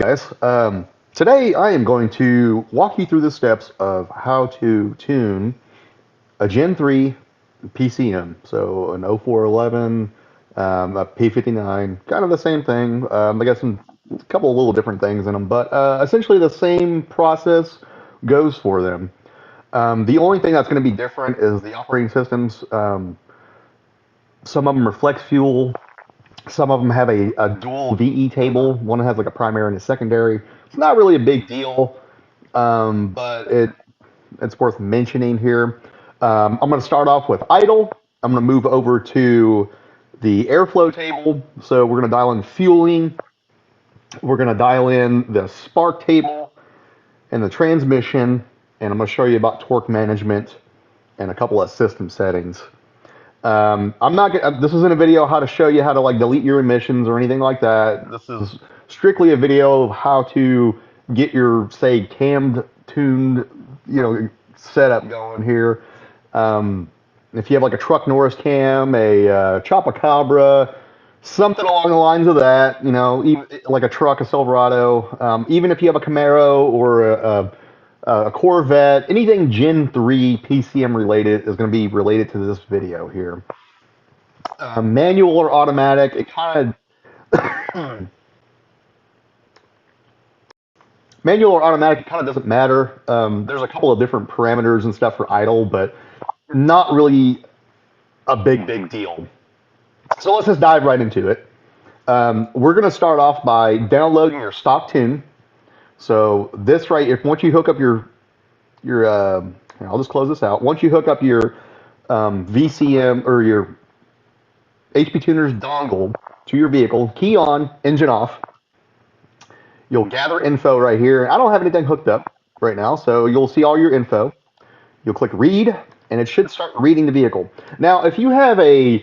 Guys, today I am going to walk you through the steps of how to tune a Gen 3 PCM. So an 0411, a P59, kind of the same thing. I guess a couple of little different things in them, but essentially the same process goes for them. The only thing that's going to be different is the operating systems. Some of them are flex fuel. Some of them have a dual VE table. One has like a primary and a secondary. It's not really a big deal, but it's worth mentioning here. I'm going to start off with idle. I'm going to move over to the airflow table. So we're going to dial in fueling. We're going to dial in the spark table and the transmission. And I'm going to show you about torque management and a couple of system settings. I'm not. This isn't a video how to show you how to like delete your emissions or anything like that. This is strictly a video of how to get your say cammed tuned, setup going here. If you have like a truck Norris cam, a Chopacabra, something along the lines of that, even like a truck, a Silverado, even if you have a Camaro or a Corvette, anything Gen 3 PCM related is going to be related to this video here. Manual or automatic, it kind of manual or automatic, it kind of doesn't matter. There's a couple of different parameters and stuff for idle, but not really a big deal. So let's just dive right into it. We're going to start off by downloading your stock tune. So this once you hook up your I'll just close this out. Once you hook up your VCM or your HP Tuner's dongle to your vehicle, key on, engine off. You'll gather info right here. I don't have anything hooked up right now, so you'll see all your info. You'll click read, and it should start reading the vehicle. Now, if you have an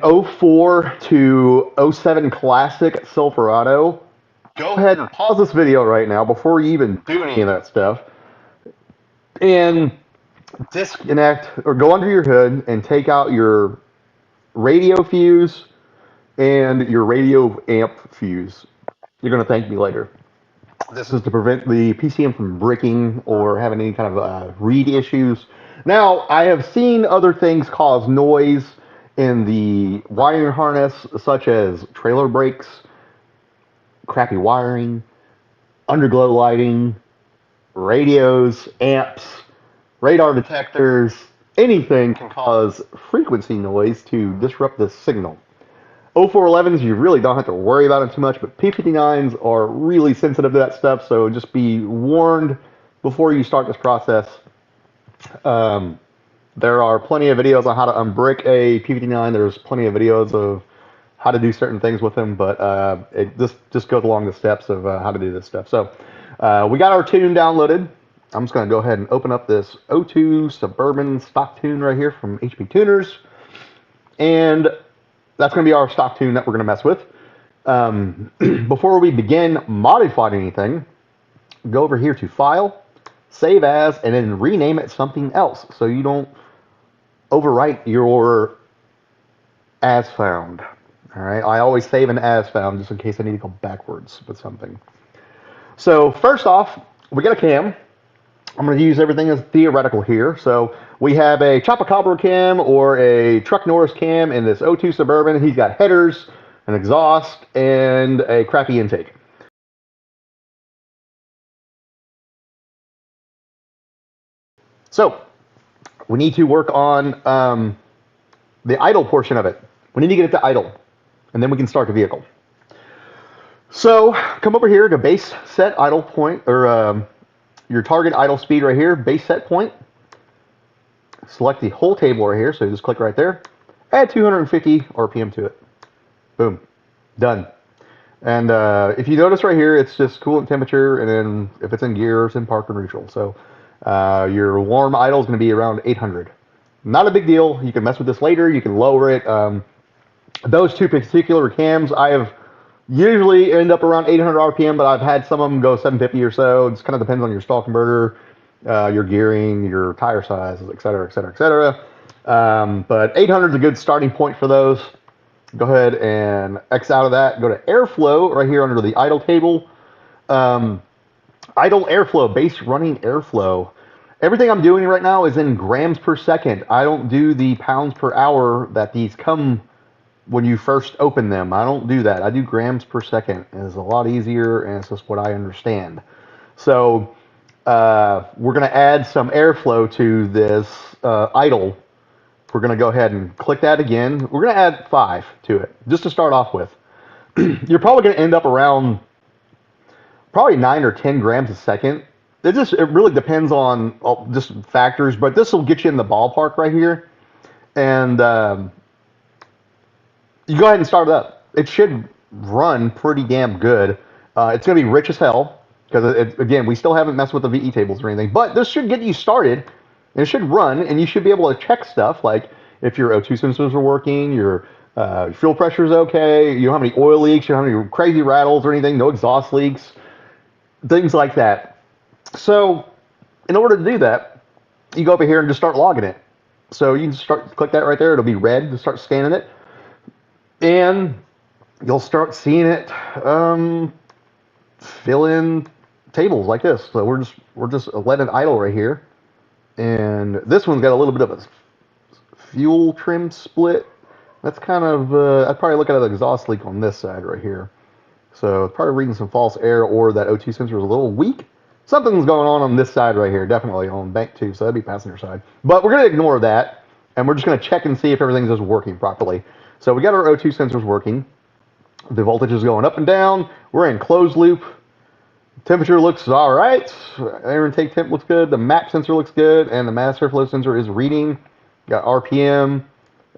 04 to 07 Classic Silverado, go ahead and pause this video right now before you even do any of that stuff and disconnect or go under your hood and take out your radio fuse and your radio amp fuse. You're going to thank me later. This is to prevent the PCM from breaking or having any kind of read issues. Now, I have seen other things cause noise in the wiring harness, such as trailer brakes, crappy wiring, underglow lighting, radios, amps, radar detectors. Anything can cause frequency noise to disrupt the signal. 0411s, you really don't have to worry about it too much, but P59s are really sensitive to that stuff, so just be warned before you start this process. There are plenty of videos on how to unbrick a P59. There's plenty of videos of how to do certain things with them, but it just goes along the steps of how to do this stuff. So we got our tune downloaded. I'm just going to go ahead and open up this 02 Suburban stock tune right here from HP Tuners. And that's going to be our stock tune that we're going to mess with. Before we begin modifying anything, go over here to File, Save As, and then rename it something else so you don't overwrite your as found. All right, I always save an as found just in case I need to go backwards with something. So first off, we got a cam. I'm going to use everything as theoretical here. So we have a Chopacabra cam or a Truck Norris cam in this 02 Suburban. He's got headers, an exhaust, and a crappy intake. So we need to work on the idle portion of it. We need to get it to idle, and then we can start the vehicle. So come over here to base set idle point, or your target idle speed right here, base set point. Select the whole table right here, so just click right there. Add 250 RPM to it. Boom. Done. And if you notice right here, it's just coolant temperature, and then if it's in gear, it's in park or neutral. So your warm idle is going to be around 800. Not a big deal. You can mess with this later. You can lower it. Those two particular cams, I have usually end up around 800 RPM, but I've had some of them go 750 or so. It just kind of depends on your stall converter, your gearing, your tire size, et cetera, et cetera, et cetera. But 800 is a good starting point for those. Go ahead and X out of that. Go to airflow right here under the idle table. Idle airflow, base running airflow. Everything I'm doing right now is in grams per second. I don't do the pounds per hour that these come when you first open them. I don't do that. I do grams per second. It's a lot easier, and it's just what I understand. So we're going to add some airflow to this idle. We're going to go ahead and click that again. We're going to add 5 to it, just to start off with. You're probably going to end up around probably 9 or 10 grams a second. It really depends on just factors, but this will get you in the ballpark right here. And you go ahead and start it up. It should run pretty damn good. It's going to be rich as hell because, again, we still haven't messed with the VE tables or anything. But this should get you started. And it should run, and you should be able to check stuff like if your O2 sensors are working, your fuel pressure is okay, you don't have any oil leaks, you don't have any crazy rattles or anything, no exhaust leaks, things like that. So in order to do that, you go over here and just start logging it. So you can click that right there. It'll be red to start scanning it. And you'll start seeing it fill in tables like this. So we're just letting it idle right here. And this one's got a little bit of a fuel trim split. That's kind of, I'd probably look at an exhaust leak on this side right here. So it's probably reading some false air, or that O2 sensor is a little weak. Something's going on this side right here, definitely on bank 2, so that'd be passenger side. But we're going to ignore that, and we're just going to check and see if everything's just working properly. So we got our O2 sensors working. The voltage is going up and down. We're in closed loop. Temperature looks all right. Air intake temp looks good. The map sensor looks good, and the mass airflow sensor is reading. Got RPM.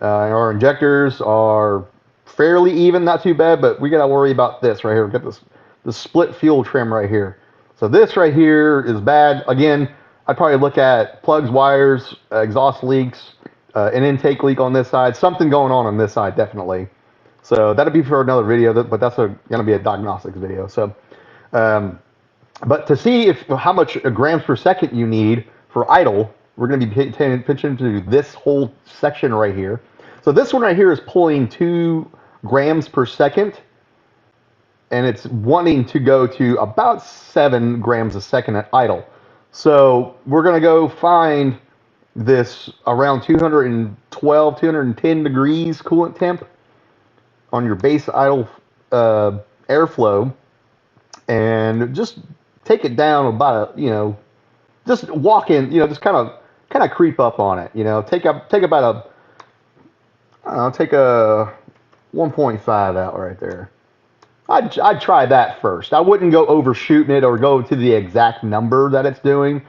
Our injectors are fairly even, not too bad, but we got to worry about this right here. We got this split fuel trim right here. So this right here is bad. Again, I'd probably look at plugs, wires, exhaust leaks, an intake leak on this side. Something going on this side, definitely. So that'll be for another video, but that's going to be a diagnostics video. So. But to see how much grams per second you need for idle, we're going to be paying attention to this whole section right here. So this one right here is pulling 2 grams per second, and it's wanting to go to about 7 grams a second at idle. So we're going to go find this around 212, 210 degrees coolant temp on your base idle airflow, and just take it down about just walk in, just kind of creep up on it, take about take a 1.5 out right there. I'd try that first. I wouldn't go overshooting it or go to the exact number that it's doing.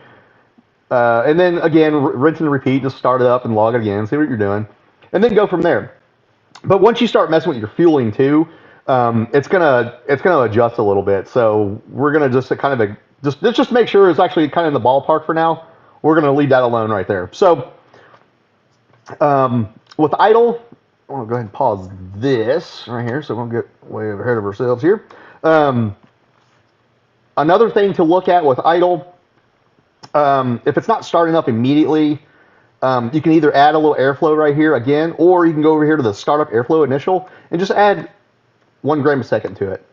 And then again, rinse and repeat, just start it up and log it again, see what you're doing, and then go from there. But once you start messing with your fueling too, it's gonna adjust a little bit. So we're gonna just kind of just make sure it's actually kind of in the ballpark for now. We're gonna leave that alone right there. So with idle, I want to go ahead and pause this right here, so we don't get way ahead of ourselves here. Another thing to look at with idle, if it's not starting up immediately, you can either add a little airflow right here again, or you can go over here to the startup airflow initial and just add 1 gram a second to it.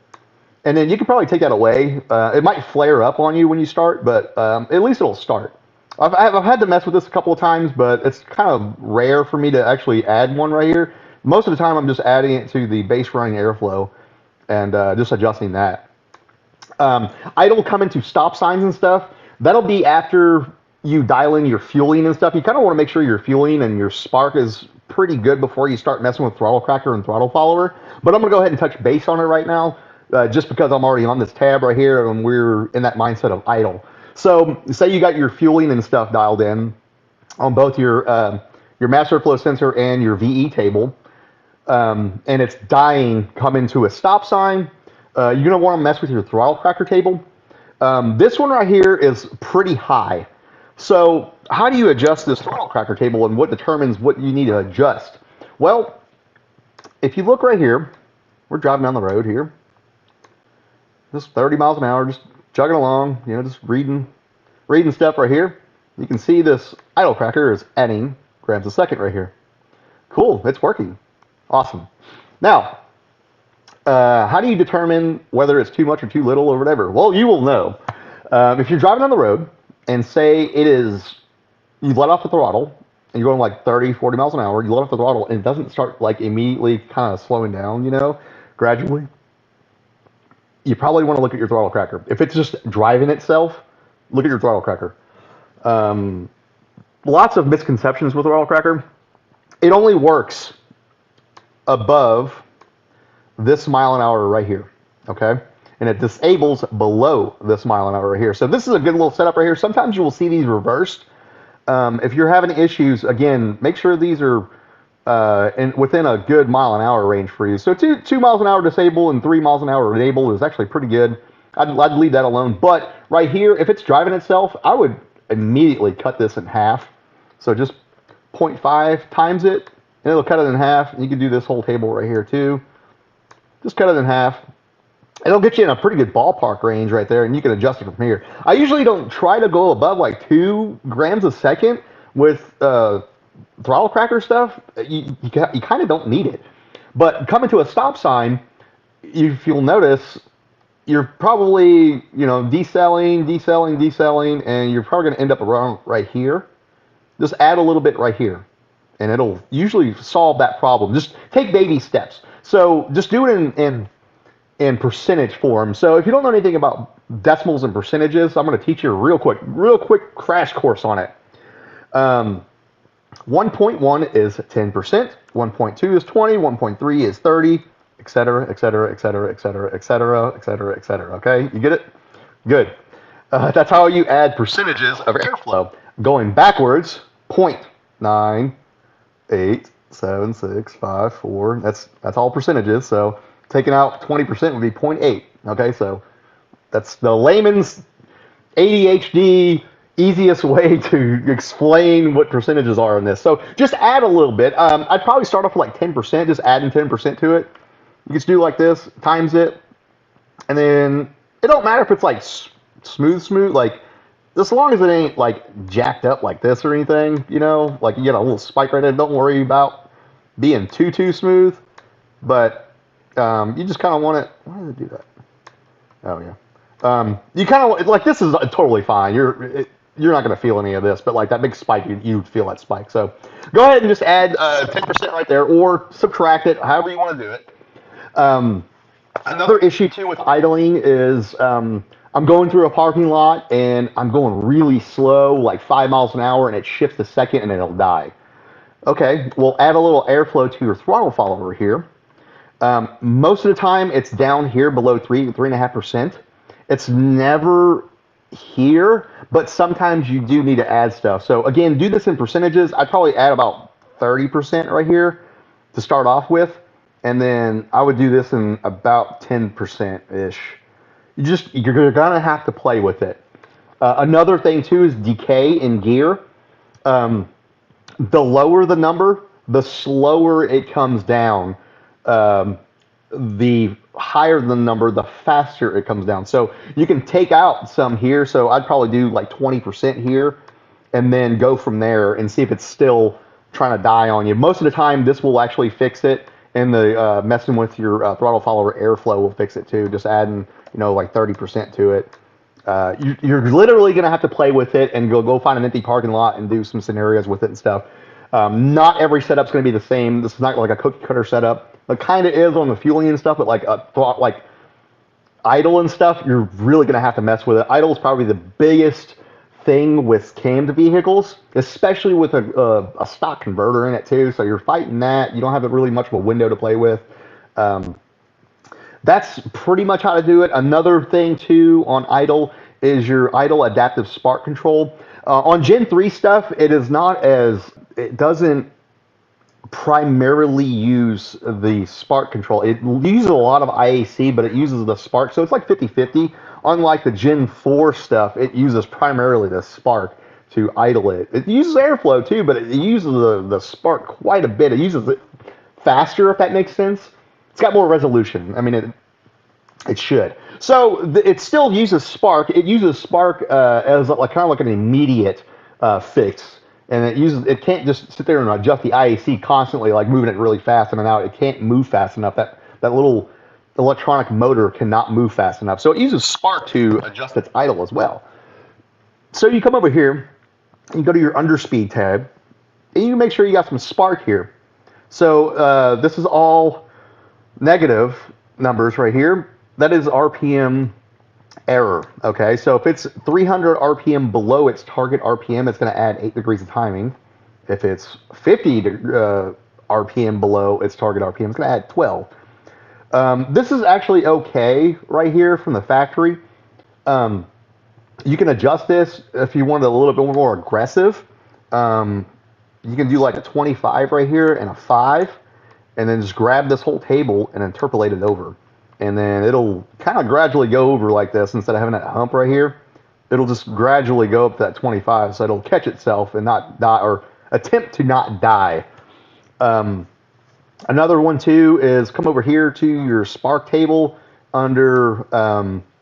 And then you can probably take that away. It might flare up on you when you start, but at least it'll start. I've had to mess with this a couple of times, but it's kind of rare for me to actually add one right here. Most of the time, I'm just adding it to the base running airflow and just adjusting that. Idle come into stop signs and stuff. That'll be after you dial in your fueling and stuff. You kind of want to make sure your fueling and your spark is pretty good before you start messing with throttle cracker and throttle follower. But I'm going to go ahead and touch base on it right now, just because I'm already on this tab right here and we're in that mindset of idle. So say you got your fueling and stuff dialed in on both your mass airflow sensor and your VE table, and it's dying, come into a stop sign. You're going to want to mess with your throttle cracker table. This one right here is pretty high. So how do you adjust this throttle cracker table, and what determines what you need to adjust? Well, if you look right here, we're driving down the road here, just 30 miles an hour, just chugging along, just reading stuff right here. You can see this idle cracker is adding grams a second right here. Cool, it's working. Awesome. Now, How do you determine whether it's too much or too little or whatever? Well, you will know. If you're driving on the road and say it is, you let off the throttle and you're going like 30, 40 miles an hour, you let off the throttle and it doesn't start like immediately kind of slowing down, gradually, you probably want to look at your throttle cracker. If it's just driving itself, look at your throttle cracker. Um, Lots of misconceptions with throttle cracker. It only works above this mile an hour right here, okay? And it disables below this mile an hour right here. So this is a good little setup right here. Sometimes you will see these reversed. If you're having issues, again, make sure these are within a good mile an hour range for you. So 2 miles an hour disable and 3 miles an hour enable is actually pretty good. I'd leave that alone. But right here, if it's driving itself, I would immediately cut this in half. So just 0.5 times it, and it'll cut it in half. You can do this whole table right here too. Just cut it in half. It'll get you in a pretty good ballpark range right there, and you can adjust it from here. I usually don't try to go above like 2 grams a second with throttle cracker stuff. You kind of don't need it. But coming to a stop sign, if you'll notice, you're probably, decelling, and you're probably going to end up around right here. Just add a little bit right here, and it'll usually solve that problem. Just take baby steps. So just do it in percentage form. So if you don't know anything about decimals and percentages, I'm going to teach you a real quick crash course on it. 1.1 is 10%, 1.2 is 20, 1.3 is 30, etc., etc., etc., etc., etc., etc., etc. Okay, you get it? Good. That's how you add percentages of airflow. Going backwards, 0.98765 That's all percentages. So taking out 20% would be 0.8. Okay, so that's the layman's ADHD easiest way to explain what percentages are in this. So just add a little bit. I'd probably start off with like 10%, just adding 10% to it. You just do like this, times it, and then it don't matter if it's like smooth, like as long as it ain't like jacked up like this or anything, like you get a little spike right there. Don't worry about being too smooth, but you just kind of want it. Why did it do that? Oh yeah. You kind of like this is totally fine. You're not going to feel any of this, but like that big spike, you feel that spike. So go ahead and just add 10% right there, or subtract it, however you want to do it. Another issue too with idling is I'm going through a parking lot and I'm going really slow, like 5 miles an hour, and it shifts a second and it'll die. Okay, well add a little airflow to your throttle follower here. Most of the time it's down here below 3.5%. It's never here, but sometimes you do need to add stuff. So again, do this in percentages. I'd probably add about 30% right here to start off with. And then I would do this in about 10%-ish. You're gonna have to play with it. Another thing too is decay in gear. The lower the number, the slower it comes down. The higher the number, the faster it comes down. So you can take out some here. So I'd probably do like 20% here, and then go from there and see if it's still trying to die on you. Most of the time, this will actually fix it. And the messing with your throttle follower airflow will fix it too. Just adding, like 30% to it. You're literally gonna have to play with it and go find an empty parking lot and do some scenarios with it and stuff. Not every setup's gonna be the same. This is not like a cookie cutter setup, but kind of is on the fueling and stuff. But like idle and stuff, you're really gonna have to mess with it. Idle is probably the biggest thing with cammed vehicles, especially with a stock converter in it too. So you're fighting that. You don't have really much of a window to play with. That's pretty much how to do it. Another thing too on idle is your idle adaptive spark control. On Gen 3 stuff, it doesn't primarily use the spark control. It uses a lot of IAC, but it uses the spark. So it's like 50-50. Unlike the Gen 4 stuff, it uses primarily the spark to idle it. It uses airflow too, but it uses the spark quite a bit. It uses it faster, if that makes sense. It's got more resolution. I mean, it should. So it still uses spark. It uses spark as kind of like an immediate fix. And it can't just sit there and adjust the IAC constantly, like moving it really fast in and out. It can't move fast enough. That little electronic motor cannot move fast enough. So it uses spark to adjust its idle as well. So you come over here, you go to your underspeed tab, and you make sure you got some spark here. So this is all negative numbers right here. That is RPM error. Okay, so if it's 300 RPM below its target RPM, it's going to add 8 degrees of timing. If it's 50 RPM below its target RPM, it's going to add 12. This is actually okay right here from the factory. You can adjust this if you want it a little bit more aggressive. You can do like a 25 right here and a 5, and then just grab this whole table and interpolate it over. And then it'll kind of gradually go over like this instead of having that hump right here. It'll just gradually go up to that 25, so it'll catch itself and not die, or attempt to not die. Another one too is come over here to your spark table under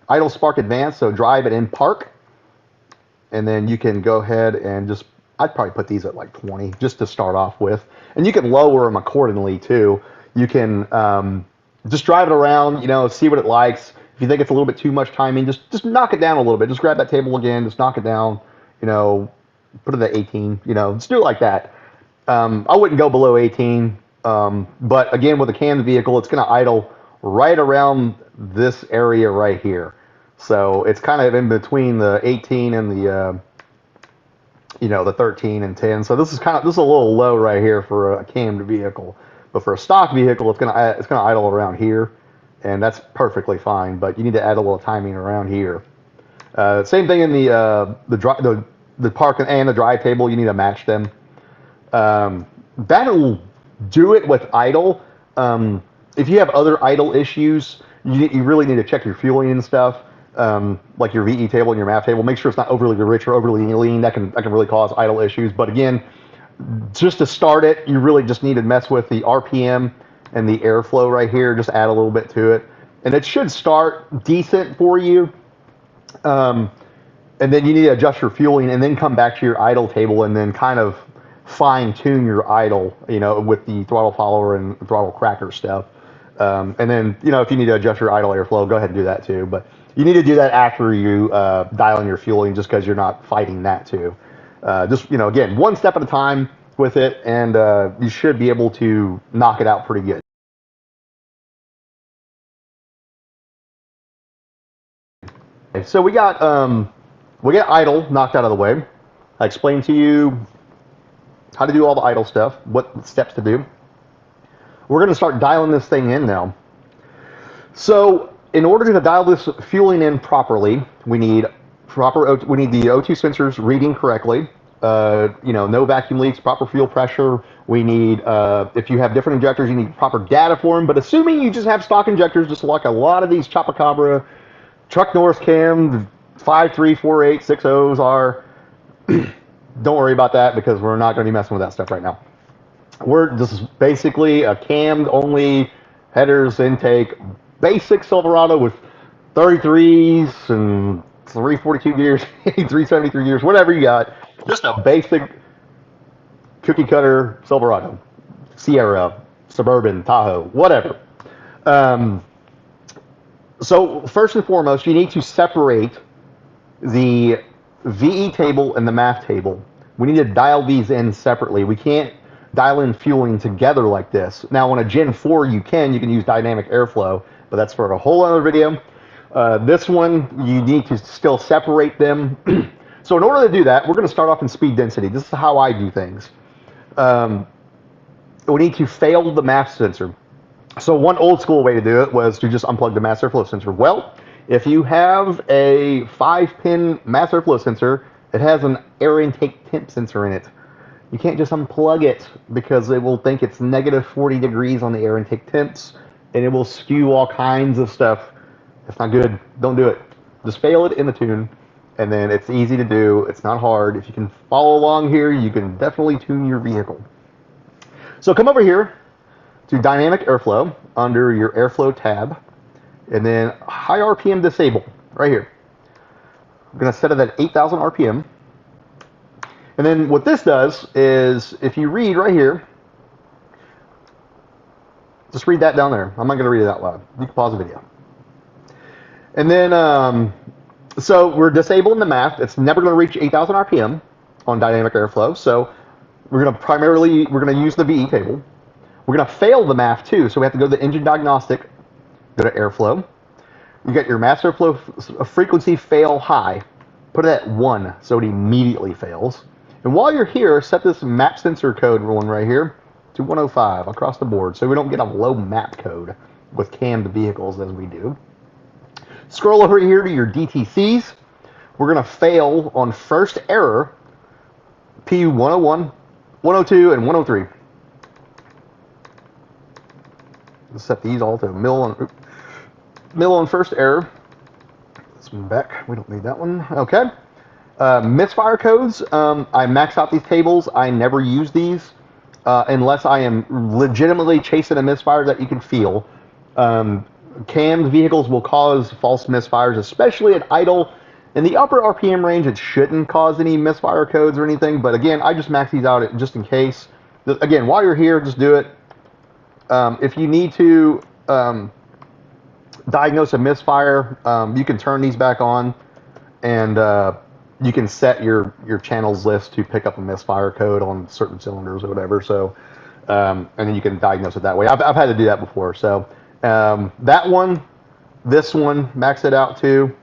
idle spark advanced, so drive it in park. And then you can go ahead and just, I'd probably put these at like 20 just to start off with. And you can lower them accordingly too. You can just drive it around, you know, see what it likes. If you think it's a little bit too much timing, just knock it down a little bit. Just grab that table again, just knock it down, you know, put it at 18, you know, just do it like that. I wouldn't go below 18. But again, with a cammed vehicle, it's going to idle right around this area right here. So it's kind of in between the 18 and the, you know, the 13 and 10. So this is a little low right here for a cammed vehicle. But for a stock vehicle, it's gonna idle around here, and that's perfectly fine. But you need to add a little timing around here. Same thing in the park and the drive table. You need to match them. That'll do it with idle. If you have other idle issues, you really need to check your fueling and stuff. Like your VE table and your MAF table, make sure it's not overly rich or overly lean. That can really cause idle issues. But again, just to start it, you really just need to mess with the RPM and the airflow right here. Just add a little bit to it, and it should start decent for you. And then you need to adjust your fueling, and then come back to your idle table, and then kind of fine tune your idle, you know, with the throttle follower and throttle cracker stuff. And then, you know, if you need to adjust your idle airflow, go ahead and do that too. But you need to do that after you dial in your fueling, just because you're not fighting that too. Just, you know, again, one step at a time with it, and you should be able to knock it out pretty good. Okay, so we got idle knocked out of the way. I explained to you how to do all the idle stuff, what steps to do. We're going to start dialing this thing in now. So in order to dial this fueling in properly, we need the O2 sensors reading correctly. You know, no vacuum leaks, proper fuel pressure. We need, if you have different injectors, you need proper data for them. But assuming you just have stock injectors, just like a lot of these Chupacabra truck Norris cam 5348 60s are, don't worry about that, because we're not going to be messing with that stuff right now. This is basically a cammed only headers intake basic Silverado with 33s and 342 gears, 373 gears, whatever you got. Just a basic cookie cutter Silverado, Sierra, Suburban, Tahoe, whatever. So first and foremost, you need to separate the VE table and the MAF table. We need to dial these in separately. We can't dial in fueling together like this. Now on a Gen 4 you can use dynamic airflow, but that's for a whole other video. This one, you need to still separate them. So in order to do that, we're going to start off in speed density. This is how I do things. We need to fail the MAF sensor. So one old school way to do it was to just unplug the mass airflow sensor. Well, if you have a 5-pin mass airflow sensor, it has an air intake temp sensor in it. You can't just unplug it, because it will think it's negative 40 degrees on the air intake temps, and it will skew all kinds of stuff. It's not good. Don't do it. Just fail it in the tune, and then it's easy to do. It's not hard. If you can follow along here, you can definitely tune your vehicle. So come over here to dynamic airflow under your airflow tab, and then high RPM disable right here. I'm going to set it at 8,000 RPM. And then what this does is, if you read right here, Just read that down there. I'm not going to read it out loud. You can pause the video. And then, so we're disabling the math. It's never going to reach 8,000 RPM on dynamic airflow. So we're going to use the VE table. We're going to fail the math too. So we have to go to the engine diagnostic, go to airflow. You get your master flow frequency fail high. Put it at 1 so it immediately fails. And while you're here, set this map sensor code one right here to 105 across the board so we don't get a low map code with canned vehicles as we do. Scroll over here to your DTCs. We're going to fail on first error PU 101, 102, and 103. Let's set these all to mill on first error. This one back. We don't need that one. Okay. Misfire codes. I max out these tables. I never use these unless I am legitimately chasing a misfire that you can feel. Canned vehicles will cause false misfires, especially at idle. In the upper RPM range, it shouldn't cause any misfire codes or anything. But again, I just max these out just in case. Again, while you're here, just do it. If you need to diagnose a misfire, you can turn these back on, and you can set your channels list to pick up a misfire code on certain cylinders or whatever. So, and then you can diagnose it that way. I've had to do that before. So that one, this one, max it out too.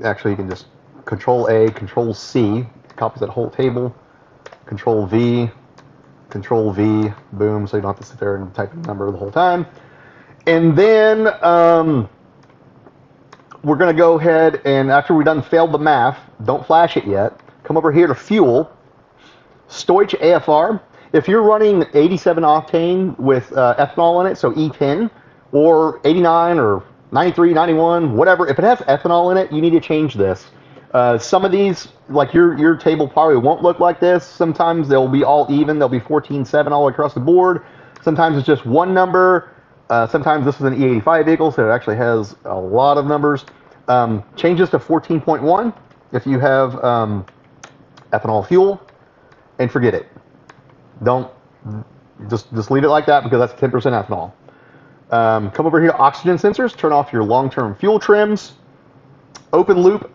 Actually, you can just Control A, Control C, copies that whole table, Control V, boom, so you don't have to sit there and type a number the whole time. And then we're going to go ahead and after we've done failed the math, don't flash it yet, come over here to fuel, Stoich AFR. If you're running 87 octane with ethanol in it, so E10, or 89 or 93, 91, whatever, if it has ethanol in it, you need to change this. Some of these, like your table probably won't look like this. Sometimes they'll be all even. They'll be 14.7 all across the board. Sometimes it's just one number. Sometimes this is an E85 vehicle, so it actually has a lot of numbers. Change this to 14.1 if you have ethanol fuel, and forget it. Don't just leave it like that because that's 10% ethanol. Come over here to oxygen sensors. Turn off your long-term fuel trims. Open loop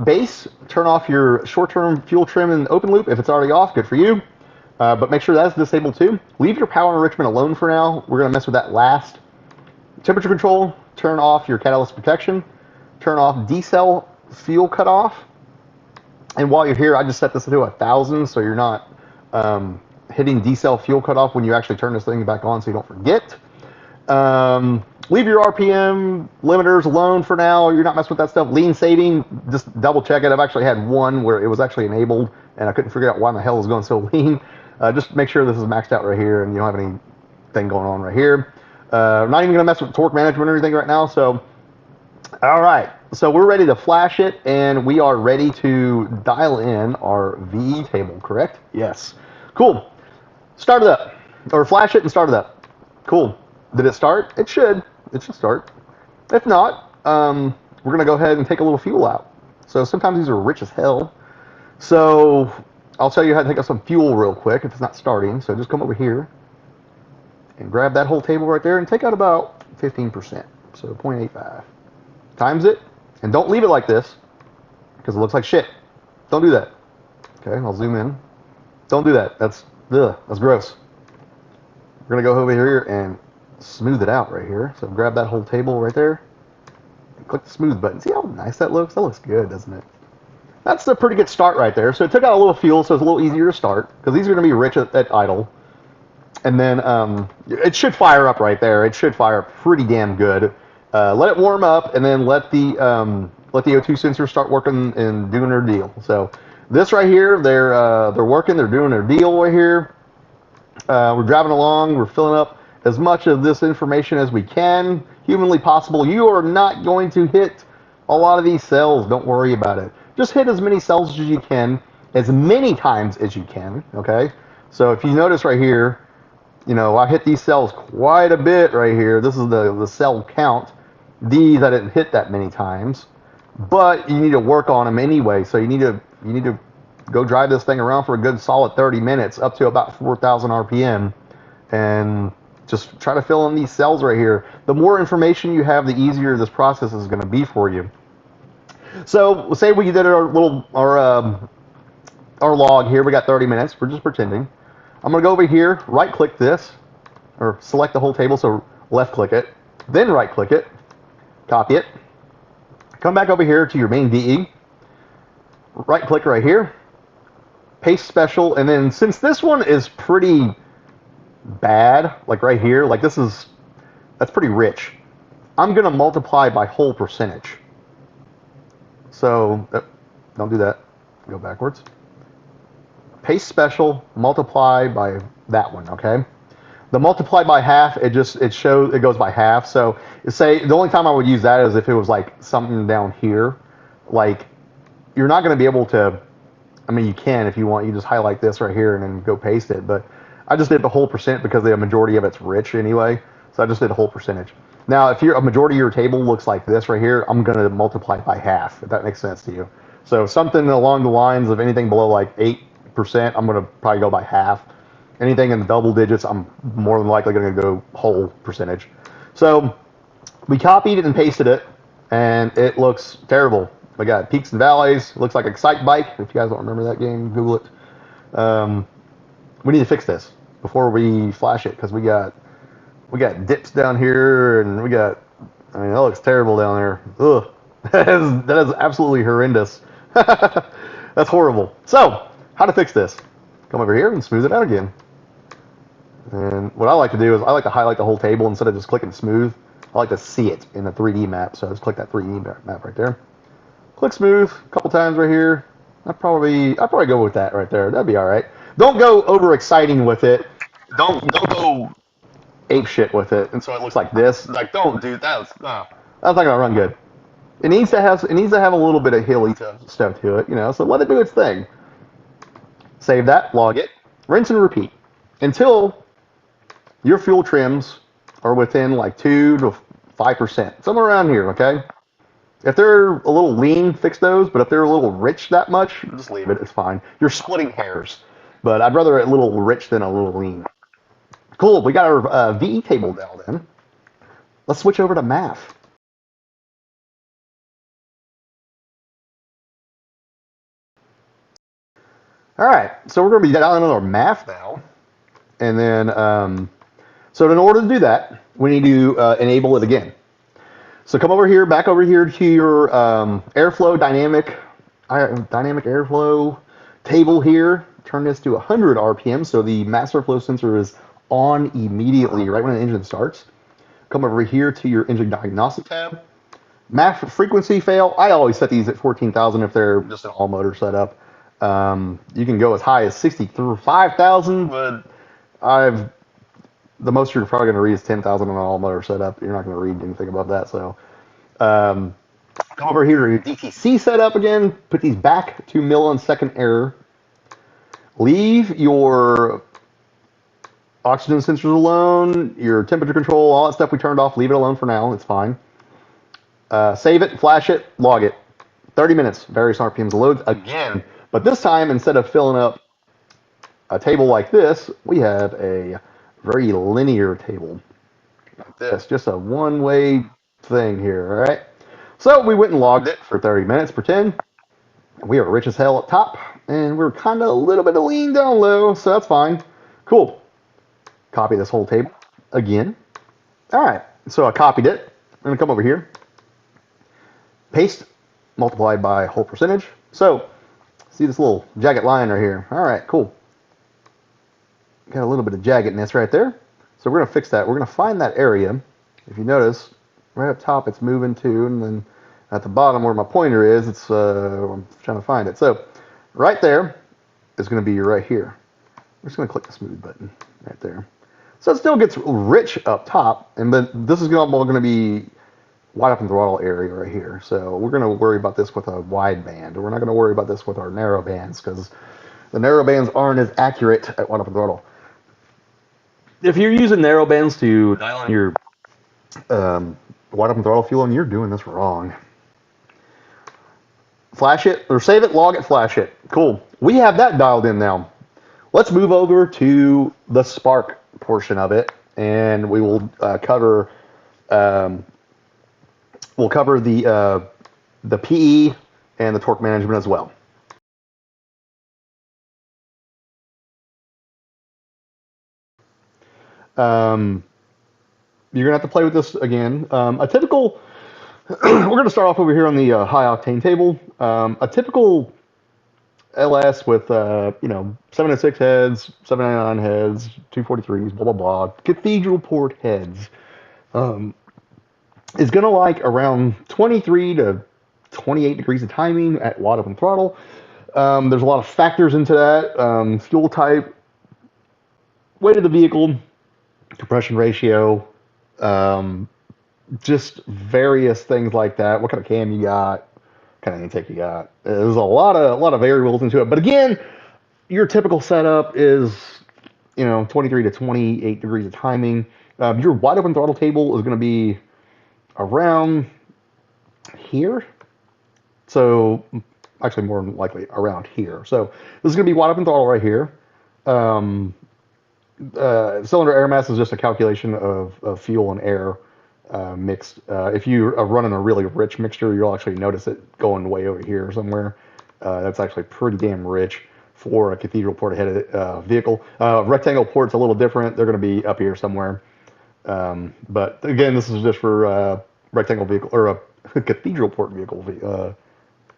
base. Turn off your short-term fuel trim in open loop. If it's already off, good for you. But make sure that's disabled too. Leave your power enrichment alone for now. We're going to mess with that last. Temperature control. Turn off your catalyst protection. Turn off D-cell fuel cutoff. And while you're here, I just set this to 1,000 so you're not hitting D-cell fuel cutoff when you actually turn this thing back on so you don't forget. Leave your RPM limiters alone for now. You're not messing with that stuff. Lean saving, just double check it. I've actually had one where it was actually enabled and I couldn't figure out why in the hell it was going so lean. Just make sure this is maxed out right here and you don't have anything going on right here. Not even going to mess with torque management or anything right now. So, all right. So we're ready to flash it and we are ready to dial in our VE table, correct? Yes. Cool. Start it up. Or flash it and start it up. Cool. Did it start? It should. It should start. If not, we're going to go ahead and take a little fuel out. So sometimes these are rich as hell. So I'll tell you how to take out some fuel real quick if it's not starting. So just come over here and grab that whole table right there and take out about 15%. So 0.85. Times it. And don't leave it like this because it looks like shit. Don't do that. Okay, I'll zoom in. Don't do that. That's gross. We're going to go over here and smooth it out right here. So grab that whole table right there and click the smooth button. See how nice that looks? That looks good, doesn't it? That's a pretty good start right there. So it took out a little fuel, so it's a little easier to start because these are going to be rich at idle. And then it should fire up right there. It should fire up pretty damn good. Let it warm up and then let the O2 sensor start working and doing their deal. So this right here, they're working, they're doing their deal right here. We're driving along, we're filling up as much of this information as we can, humanly possible. You are not going to hit a lot of these cells, don't worry about it. Just hit as many cells as you can, as many times as you can, okay? So if you notice right here, you know, I hit these cells quite a bit right here. This is the cell count. These I didn't hit that many times, but you need to work on them anyway. So you need to go drive this thing around for a good solid 30 minutes up to about 4,000 RPM and just try to fill in these cells right here. The more information you have, the easier this process is going to be for you. So say we did our log here. We got 30 minutes. We're just pretending. I'm going to go over here, right click this, or select the whole table, so left click it, then right click it, copy it, come back over here to your main DE, right click right here, paste special, and then since this one is pretty bad, like right here, like that's pretty rich, I'm going to multiply by whole percentage. So, don't do that, go backwards. Paste special, multiply by that one, okay? The multiply by half, it goes by half. So say the only time I would use that is if it was like something down here. Like you're not going to be able to, I mean you can if you want, you just highlight this right here and then go paste it. But I just did the whole percent because the majority of it's rich anyway. So I just did a whole percentage. Now if a majority of your table looks like this right here, I'm going to multiply it by half, if that makes sense to you. So something along the lines of anything below like 8%, I'm going to probably go by half. Anything in the double digits, I'm more than likely going to go whole percentage. So we copied it and pasted it, and it looks terrible. We got peaks and valleys. It looks like Excite Bike. If you guys don't remember that game, Google it. We need to fix this before we flash it because we got dips down here, and I mean, that looks terrible down there. Ugh, that is absolutely horrendous. That's horrible. So how to fix this? Come over here and smooth it out again. And what I like to do is I like to highlight the whole table instead of just clicking smooth. I like to see it in the 3D map, so I just click that 3D map right there. Click smooth a couple times right here. I'd probably go with that right there. That'd be all right. Don't go over exciting with it. Don't go ape shit with it, and so it looks like this. Like don't do that. That's not gonna run good. It needs to have a little bit of hilly stuff to it, so let it do its thing. Save that, log it, rinse and repeat until your fuel trims are within like 2 to 5%, somewhere around here, okay? If they're a little lean, fix those, but if they're a little rich that much, just leave it, it's fine. You're splitting hairs, but I'd rather a little rich than a little lean. Cool, we got our VE table dialed in. Let's switch over to math. All right, so we're going to be dialing in our math now, and then so in order to do that, we need to enable it again. So come over here, back over here to your airflow dynamic airflow table here. Turn this to 100 RPM, so the master flow sensor is on immediately right when the engine starts. Come over here to your engine diagnostic tab. Math frequency fail. I always set these at 14,000 if they're just an all motor setup. You can go as high as 65,000, but the most you're probably going to read is 10,000 on an all motor setup. You're not going to read anything above that. So come over here to your DTC setup again. Put these back to millisecond error. Leave your oxygen sensors alone, your temperature control, all that stuff we turned off. Leave it alone for now. It's fine. Save it, flash it, log it. 30 minutes, various RPMs loads again. But this time, instead of filling up a table like this, we have a very linear table like this. Just a one-way thing here, all right? So we went and logged it for 30 minutes, pretend. We are rich as hell up top, and we're kind of a little bit of lean down low, so that's fine. Cool. Copy this whole table again. All right, so I copied it. I'm going to come over here. Paste, multiplied by whole percentage. So, see this little jagged line right here. All right, cool. Got a little bit of jaggedness right there. So we're going to fix that. We're going to find that area. If you notice, right up top it's moving to, and then at the bottom where my pointer is, it's I'm trying to find it. So right there is going to be right here. We're just going to click the smooth button right there. So it still gets rich up top, and then this is all going to be wide open throttle area right here. So we're going to worry about this with a wide band. We're not going to worry about this with our narrow bands because the narrow bands aren't as accurate at wide open throttle. If you're using narrow bands to dial in your wide open throttle fuel, and you're doing this wrong. Flash it, or save it, log it, flash it. Cool. We have that dialed in now. Let's move over to the spark portion of it, and we will cover um, we'll cover the PE and the torque management as well. Um, you're gonna have to play with this again. A typical we're gonna start off over here on the high octane table. A typical LS with 706 heads, 799 heads, 243s, blah blah blah, cathedral port heads. Um, is going to like around 23 to 28 degrees of timing at wide open throttle. There's a lot of factors into that: fuel type, weight of the vehicle, compression ratio, um, just various things like that. What kind of cam you got, what kind of intake you got. There's a lot of variables into it. But again, your typical setup is 23 to 28 degrees of timing. Your wide open throttle table is going to be around here. So actually more than likely around here. So this is going to be wide open throttle right here. Um, Cylinder air mass is just a calculation of fuel and air mixed. If you are running a really rich mixture, you'll actually notice it going way over here somewhere. That's actually pretty damn rich for a cathedral port headed vehicle. Rectangle port's a little different. They're going to be up here somewhere. But again, this is just for rectangle vehicle or a cathedral port vehicle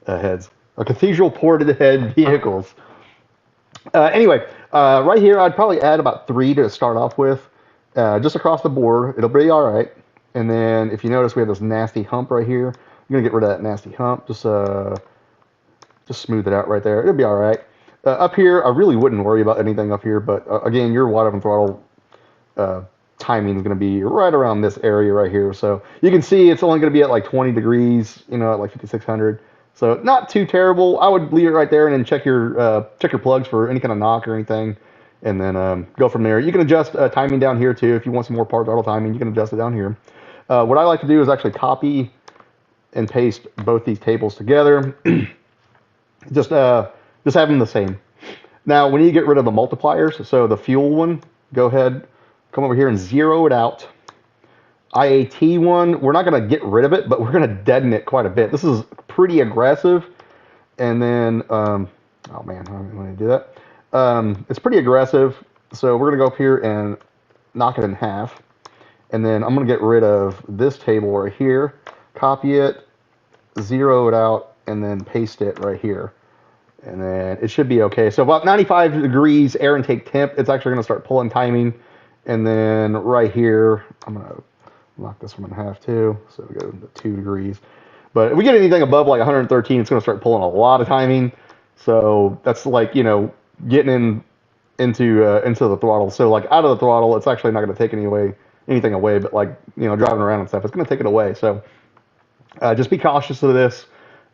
heads. A cathedral ported head vehicles. Anyway, right here, I'd probably add about 3 to start off with. Just across the board, it'll be all right. And then if you notice, we have this nasty hump right here. I'm going to get rid of that nasty hump. Just smooth it out right there. It'll be all right. Up here, I really wouldn't worry about anything up here. But again, your wide open throttle timing is going to be right around this area right here. So you can see it's only going to be at like 20 degrees, at like 5600. So not too terrible. I would leave it right there and then check your plugs for any kind of knock or anything, and then go from there. You can adjust timing down here too if you want some more part throttle timing. You can adjust it down here. What I like to do is actually copy and paste both these tables together. just have them the same. Now, when you get rid of the multipliers, so the fuel one, go ahead, come over here and zero it out. IAT one, we're not going to get rid of it, but we're going to deaden it quite a bit. This is pretty aggressive. And then, oh man, I don't want to do that. It's pretty aggressive. So we're going to go up here and knock it in half. And then I'm going to get rid of this table right here, copy it, zero it out, and then paste it right here. And then it should be okay. So about 95 degrees air intake temp, it's actually going to start pulling timing. And then right here, I'm going to knock this one in half too. So we go to 2 degrees. But if we get anything above like 113, it's going to start pulling a lot of timing. So that's like, getting into the throttle. So like out of the throttle, it's actually not going to take anything away, but like, driving around and stuff, it's going to take it away. So just be cautious of this.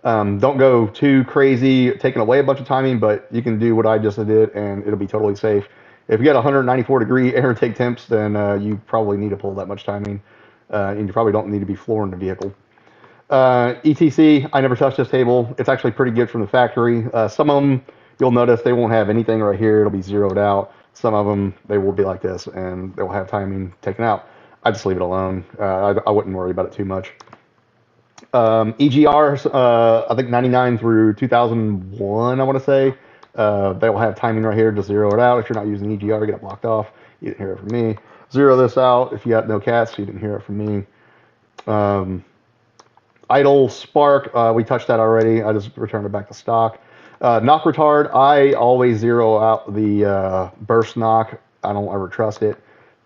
Don't go too crazy taking away a bunch of timing, but you can do what I just did and it'll be totally safe. If you got 194 degree air intake temps, then you probably need to pull that much timing. And you probably don't need to be flooring the vehicle. ETC, I never touched this table. It's actually pretty good from the factory. Some of them, you'll notice they won't have anything right here. It'll be zeroed out. Some of them, they will be like this, and they'll have timing taken out. I just leave it alone. I wouldn't worry about it too much. EGRs, I think 99 through 2001, I want to say. They will have timing right here. Just zero it out. If you're not using EGR, get it blocked off. You didn't hear it from me. Zero this out. If you got no cats, you didn't hear it from me. Idle spark, we touched that already. I just returned it back to stock. Knock retard, I always zero out the burst knock. I don't ever trust it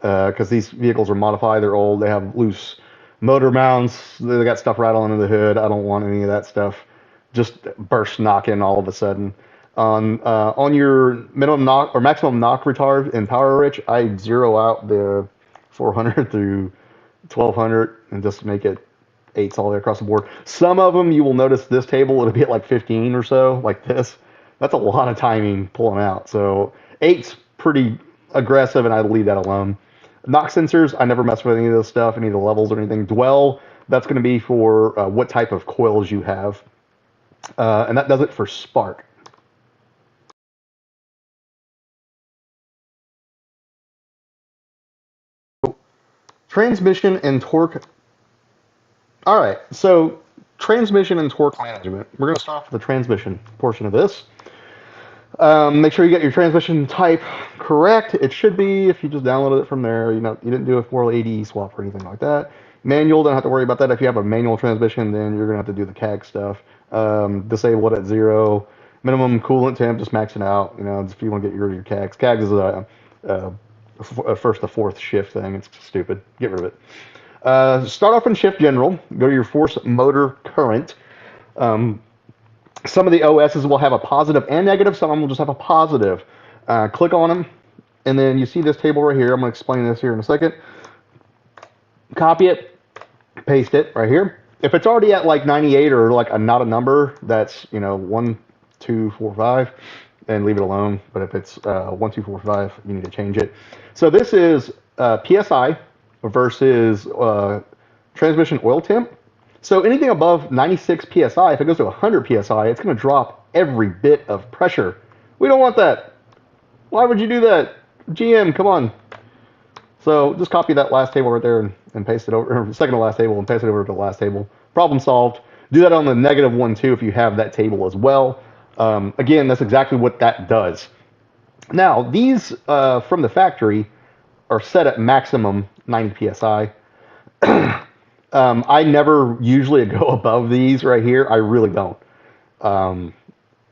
because these vehicles are modified. They're old. They have loose motor mounts. They got stuff rattling under the hood. I don't want any of that stuff. Just burst knocking all of a sudden. On your minimum knock or maximum knock retard in power rich, I zero out the 400 through 1200 and just make it 8s all the way across the board. Some of them you will notice this table it'll be at like 15 or so, like this. That's a lot of timing pulling out. So 8's pretty aggressive, and I'd leave that alone. Knock sensors, I never mess with any of this stuff, any of the levels or anything. Dwell, that's going to be for what type of coils you have, and that does it for spark. Transmission and torque. All right, so transmission and torque management. We're going to start off with the transmission portion of this. Make sure you get your transmission type correct. It should be, if you just downloaded it from there, you didn't do a 480 swap or anything like that. Manual, don't have to worry about that. If you have a manual transmission, then you're gonna have to do the CAG stuff. Disable it at 0. Minimum coolant temp, just max it out. If you want to get rid of your CAGs. CAGs is a first to fourth shift thing. It's stupid. Get rid of it. Start off in shift general. Go to your force motor current. Some of the OSs will have a positive and negative. Some of them will just have a positive. Click on them, and then you see this table right here. I'm going to explain this here in a second. Copy it, paste it right here. If it's already at like 98 or like not a number, that's 1, 2, 4, 5, then leave it alone. But if it's 1, 2, 4, 5, you need to change it. So this is PSI versus transmission oil temp. So anything above 96 PSI, if it goes to 100 PSI, it's going to drop every bit of pressure. We don't want that. Why would you do that? GM, come on. So just copy that last table right there and paste it over, or second to last table and paste it over to the last table. Problem solved. Do that on the negative one too if you have that table as well. Again, that's exactly what that does. Now, these from the factory are set at maximum 90 PSI. I never usually go above these right here. I really don't.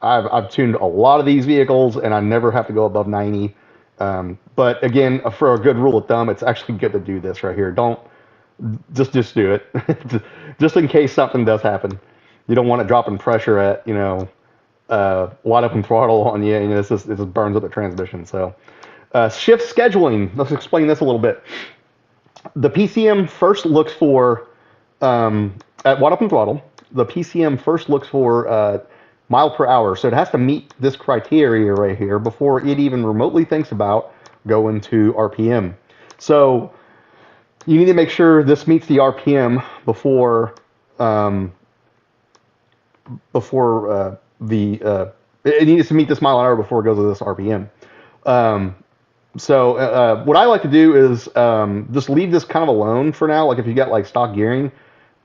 I've tuned a lot of these vehicles, and I never have to go above 90. But again, for a good rule of thumb, it's actually good to do this right here. Don't just do it, just in case something does happen. You don't want it dropping pressure at wide open throttle on you, and this just burns up the transmission. So shift scheduling. Let's explain this a little bit. The PCM first looks for, at wide open throttle, the PCM first looks for mile per hour. So it has to meet this criteria right here before it even remotely thinks about going to RPM. So you need to make sure this meets the RPM before it needs to meet this mile an hour before it goes to this RPM. So what I like to do is just leave this kind of alone for now. Like if you got like stock gearing,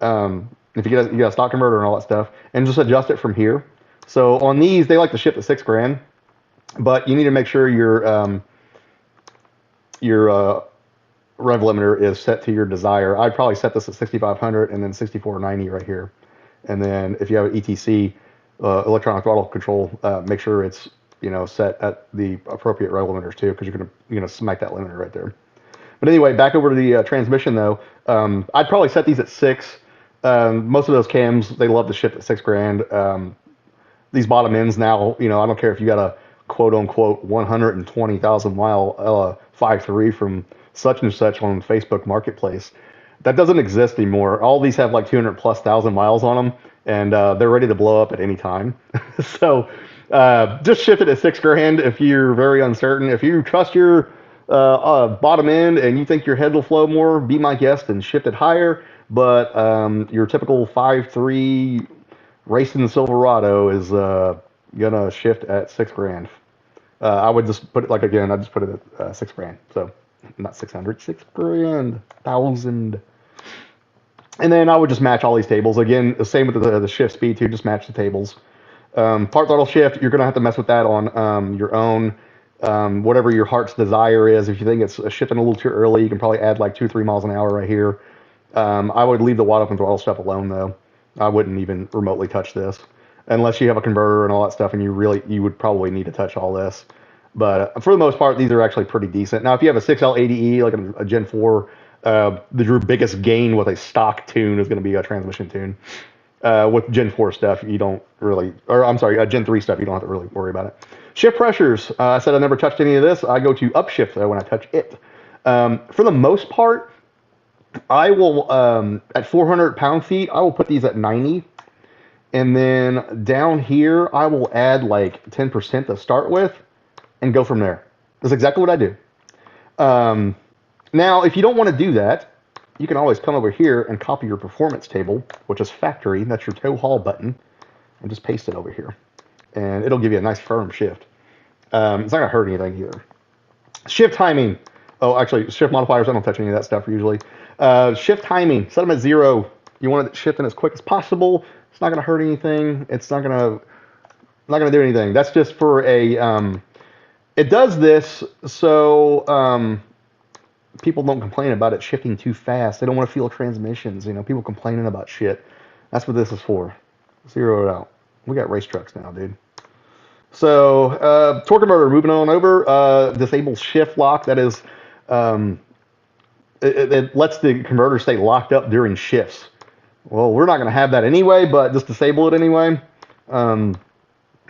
if you got a stock converter and all that stuff, and just adjust it from here. So on these, they like to ship to $6,000, but you need to make sure your rev limiter is set to your desire. I'd probably set this at 6,500 and then 6,490 right here. And then if you have an ETC, electronic throttle control, make sure it's set at the appropriate rev limiters too, because you're gonna smack that limiter right there. But anyway, back over to the transmission though. I'd probably set these at 6. Most of those cams, they love to ship at $6,000. These bottom ends now, I don't care if you got a quote unquote 120,000 mile 5.3 from such and such on Facebook Marketplace. That doesn't exist anymore. All these have like 200,000+ miles on them, and they're ready to blow up at any time. So just shift it at $6,000 if you're very uncertain. If you trust your bottom end and you think your head will flow more, be my guest and shift it higher. But your typical 5.3 racing Silverado is gonna shift at $6,000. I would just put it I just put it at $6,000. So not 600, $6,000, 1,000. And then I would just match all these tables. Again, the same with the shift speed too, just match the tables. Part throttle shift, you're gonna have to mess with that on your own. Whatever your heart's desire is. If you think it's shifting a little too early, you can probably add like 2-3 miles an hour right here. I would leave the wide open throttle stuff alone though. I wouldn't even remotely touch this unless you have a converter and all that stuff, and you would probably need to touch all this. But for the most part, these are actually pretty decent. Now, if you have a 6L80E, like a Gen 4, your biggest gain with a stock tune is going to be a transmission tune. With Gen 4 stuff, you don't really, or I'm sorry, Gen 3 stuff, you don't have to really worry about it. Shift pressures. I said I never touched any of this. I go to upshift though when I touch it. For the most part, I will, at 400 pound-feet, I will put these at 90. And then down here, I will add like 10% to start with and go from there. That's exactly what I do. Now, if you don't want to do that, you can always come over here and copy your performance table, which is factory. That's your tow haul button, and just paste it over here. And it'll give you a nice firm shift. It's not going to hurt anything either. Shift timing. Oh, actually, shift modifiers, I don't touch any of that stuff usually. Shift timing, set them at 0. You want it shifting as quick as possible. It's not going to hurt anything. It's not gonna do anything. That's just for a. It does this so people don't complain about it shifting too fast. They don't want to feel transmissions. You know, people complaining about shit. That's what this is for. Zero it out. We got race trucks now, dude. So torque converter, moving on over. Disables shift lock. That is, it lets the converter stay locked up during shifts. Well, we're not going to have that anyway, but just disable it anyway.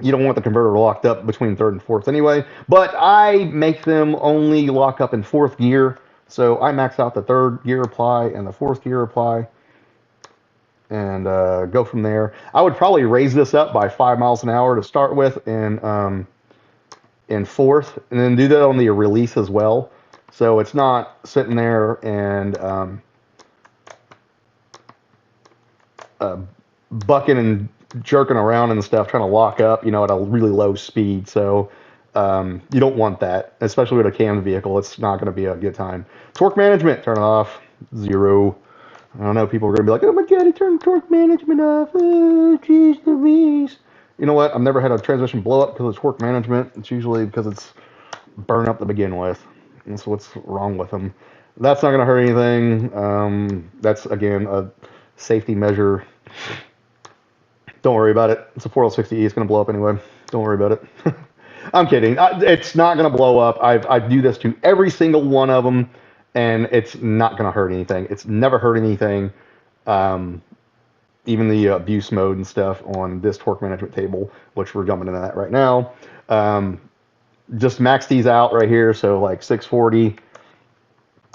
You don't want the converter locked up between third and fourth anyway. But I make them only lock up in fourth gear. So I max out the third gear apply and the fourth gear apply. And go from there. I would probably raise this up by 5 miles an hour to start with in fourth. And then do that on the release as well. So it's not sitting there and bucking and jerking around and stuff, trying to lock up, you know, at a really low speed. So you don't want that, especially with a cammed vehicle. It's not going to be a good time. Torque management, turn it off. 0. I don't know, people are going to be like, oh my god, he turned torque management off. Oh, jeez Louise. You know what? I've never had a transmission blow up because of torque management. It's usually because it's burned up to begin with. That's what's wrong with them. That's not going to hurt anything. That's, again, a safety measure. Don't worry about it. It's a 4L60E. It's going to blow up anyway. Don't worry about it. I'm kidding. It's not going to blow up. I do this to every single one of them, and it's not going to hurt anything. It's never hurt anything. Even the abuse mode and stuff on this torque management table, which we're jumping into that right now. Just max these out right here. So like 640.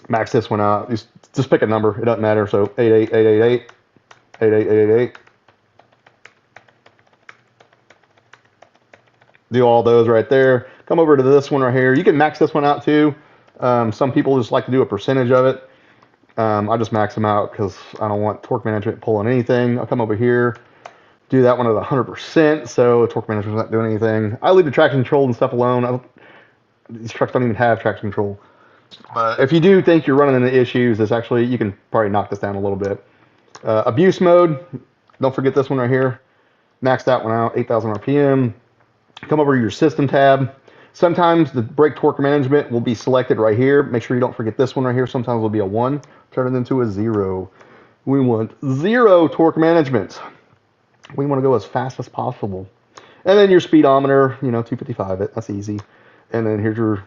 Max this one out. Just pick a number. It doesn't matter. So 88888. 88888. Do all those right there. Come over to this one right here. You can max this one out too. Some people just like to do a percentage of it. I just max them out because I don't want torque management pulling anything. I'll come over here, do that one at 100%, so torque management's not doing anything. I leave the traction control and stuff alone. These trucks don't even have traction control. But if you do think you're running into issues, it's actually, you can probably knock this down a little bit. Abuse mode, don't forget this one right here. Max that one out, 8,000 RPM. Come over to your system tab. Sometimes the brake torque management will be selected right here. Make sure you don't forget this one right here. Sometimes it will be a 1. Turn it into a 0. We want 0 torque management. We want to go as fast as possible. And then your speedometer, you know, 255 it. That's easy. And then here's your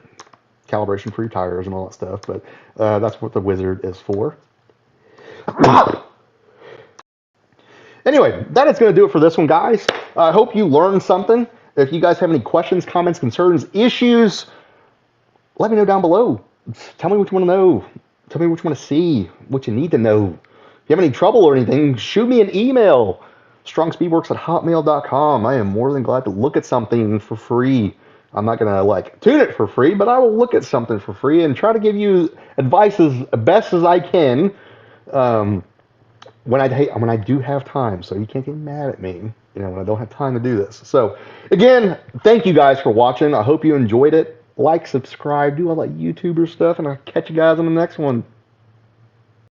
calibration for your tires and all that stuff. But that's what the wizard is for. Anyway, that is going to do it for this one, guys. I hope you learned something. If you guys have any questions, comments, concerns, issues, let me know down below. Tell me what you want to know. Tell me what you want to see, what you need to know. If you have any trouble or anything, shoot me an email. strongspeedworks@hotmail.com. I am more than glad to look at something for free. I'm not going to like tune it for free, but I will look at something for free and try to give you advice as best as I can when I do have time. So you can't get mad at me, you know, when I don't have time to do this. So again, thank you guys for watching. I hope you enjoyed it. Like, subscribe, do all that YouTuber stuff, and I'll catch you guys on the next one.